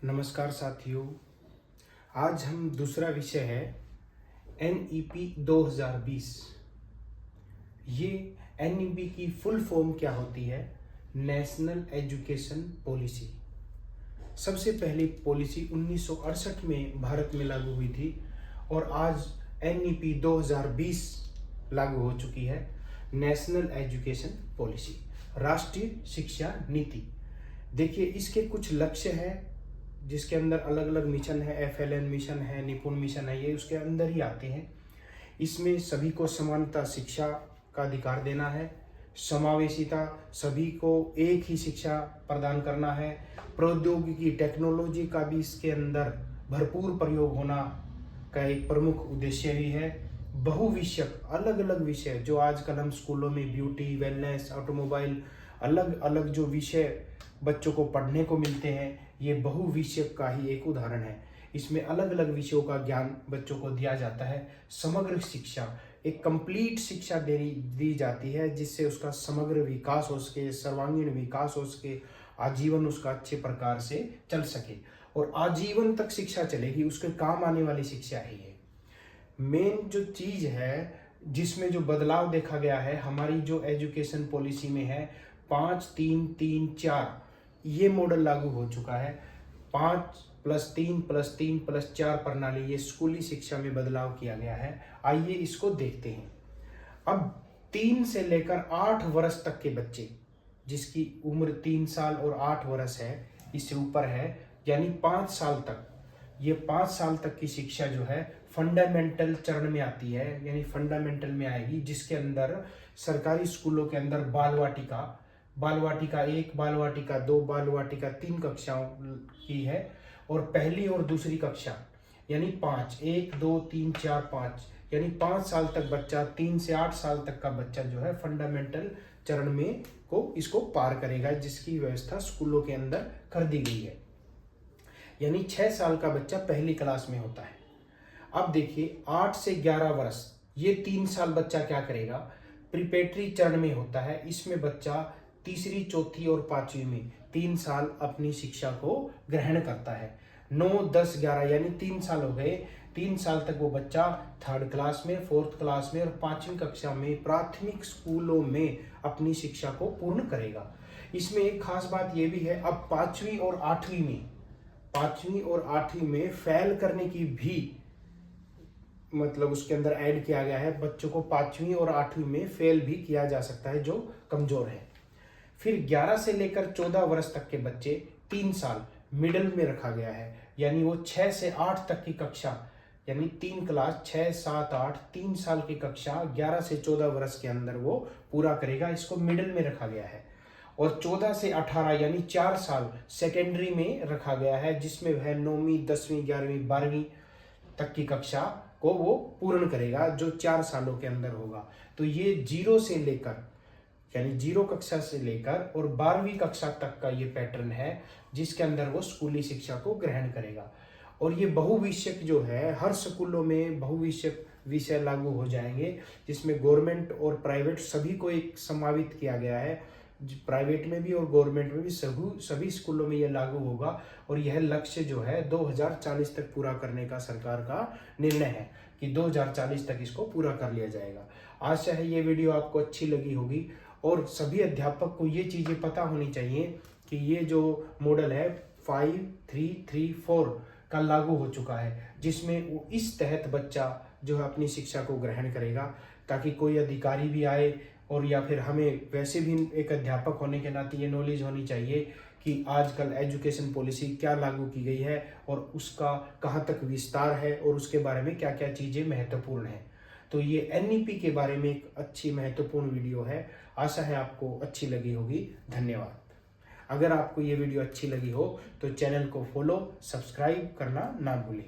नमस्कार साथियों। आज हम दूसरा विषय है NEP 2020। ये NEP की फुल फॉर्म क्या होती है? National education policy. सबसे पहली पॉलिसी 1968 में भारत में लागू हुई थी और आज NEP 2020 लागू हो चुकी है। नेशनल एजुकेशन पॉलिसी, राष्ट्रीय शिक्षा नीति। देखिए, इसके कुछ लक्ष्य हैं जिसके अंदर अलग अलग मिशन है। FLN मिशन है, निपुण मिशन है, ये उसके अंदर ही आते हैं। इसमें सभी को समानता शिक्षा का अधिकार देना है, समावेशिता, सभी को एक ही शिक्षा प्रदान करना है, प्रौद्योगिकी टेक्नोलॉजी का भी इसके अंदर भरपूर प्रयोग होना का एक प्रमुख उद्देश्य भी है। बहुविषयक अलग अलग विषय जो आजकल हम स्कूलों में ब्यूटी, वेलनेस, ऑटोमोबाइल, अलग अलग जो विषय बच्चों को पढ़ने को मिलते हैं, ये बहुविषयक का ही एक उदाहरण है। इसमें अलग अलग विषयों का ज्ञान बच्चों को दिया जाता है। समग्र शिक्षा, एक कंप्लीट शिक्षा दी जाती है जिससे उसका समग्र विकास हो सके, सर्वांगीण विकास हो सके, आजीवन उसका अच्छे प्रकार से चल सके। और आजीवन तक शिक्षा चलेगी, उसके काम आने वाली शिक्षा ही है। मेन जो चीज है जिसमें जो बदलाव देखा गया है हमारी जो एजुकेशन पॉलिसी में है, 5-3-3-4 ये मॉडल लागू हो चुका है। 5+3+3+4 प्रणाली, ये स्कूली शिक्षा में बदलाव किया गया है। आइए इसको देखते हैं। अब 3 से लेकर 8 वर्ष तक के बच्चे जिसकी उम्र 3 साल और 8 वर्ष है, इससे ऊपर है, यानी 5 साल तक, ये 5 साल तक की शिक्षा जो है फंडामेंटल चरण में आती है, यानी फंडामेंटल में आएगी, जिसके अंदर सरकारी स्कूलों के अंदर बाल वाटिका 1, बाल वाटिका 2, बाल वाटिका 3 कक्षाओं की है। और पहली और दूसरी कक्षा यानी 5, 1, 2, 3, 4, 5, यानी 5 साल तक बच्चा, 3 से 8 साल तक का बच्चा जो है फंडामेंटल चरण में इसको पार करेगा, जिसकी व्यवस्था स्कूलों के अंदर कर दी गई है। यानी 6 साल का बच्चा पहली क्लास में होता है। अब देखिए, 8 से 11 वर्ष, ये 3 साल बच्चा क्या करेगा? प्रिपरेटरी चरण में होता है। इसमें बच्चा तीसरी, चौथी और 5वीं में 3 साल अपनी शिक्षा को ग्रहण करता है। 9, 10, 11 यानी 3 साल हो गए। 3 साल तक वो बच्चा 3rd क्लास में, 4th क्लास में और 5वीं कक्षा में प्राथमिक स्कूलों में अपनी शिक्षा को पूर्ण करेगा। इसमें एक खास बात यह भी है, अब 5वीं और 8वीं में फेल करने की भी मतलब उसके अंदर ऐड किया गया है। बच्चों को 5वीं और 8वीं में फेल भी किया जा सकता है जो कमजोर है। फिर 11 से लेकर 14 वर्ष तक के बच्चे 3 साल मिडिल में रखा गया है, यानी वो 6 से 8 तक की कक्षा, यानी 3 क्लास 6, 7, 8, 3 साल की कक्षा 11 से 14 वर्ष के अंदर वो पूरा करेगा। इसको मिडिल में रखा गया है। और 14 से 18 यानी 4 साल सेकेंडरी में रखा गया है, जिसमें वह 9वीं, 10वीं, 11वीं, 12वीं तक की कक्षा को वो पूर्ण करेगा, जो 4 सालों के अंदर होगा। तो ये 0 से लेकर, यानी 0 कक्षा से लेकर और 12वीं कक्षा तक का ये पैटर्न है, जिसके अंदर वो स्कूली शिक्षा को ग्रहण करेगा। और ये बहुविषयक जो है, हर स्कूलों में बहुविषयक विषय लागू हो जाएंगे, जिसमें गवर्नमेंट और प्राइवेट सभी को एक समावित किया गया है। प्राइवेट में भी और गवर्नमेंट में भी सभी स्कूलों में यह लागू होगा। और यह लक्ष्य जो है 2040 तक पूरा करने का सरकार का निर्णय है कि 2040 तक इसको पूरा कर लिया जाएगा। आशा है ये वीडियो आपको अच्छी लगी होगी और सभी अध्यापक को ये चीज़ें पता होनी चाहिए कि ये जो मॉडल है 5-3-3-4 का लागू हो चुका है, जिसमें वो इस तहत बच्चा जो है अपनी शिक्षा को ग्रहण करेगा, ताकि कोई अधिकारी भी आए और या फिर हमें वैसे भी एक अध्यापक होने के नाते ये नॉलेज होनी चाहिए कि आजकल एजुकेशन पॉलिसी क्या लागू की गई है और उसका कहाँ तक विस्तार है और उसके बारे में क्या क्या चीज़ें महत्वपूर्ण हैं। तो ये NEP के बारे में एक अच्छी महत्वपूर्ण वीडियो है। आशा है आपको अच्छी लगी होगी। धन्यवाद। अगर आपको ये वीडियो अच्छी लगी हो तो चैनल को फॉलो, सब्सक्राइब करना ना भूलें।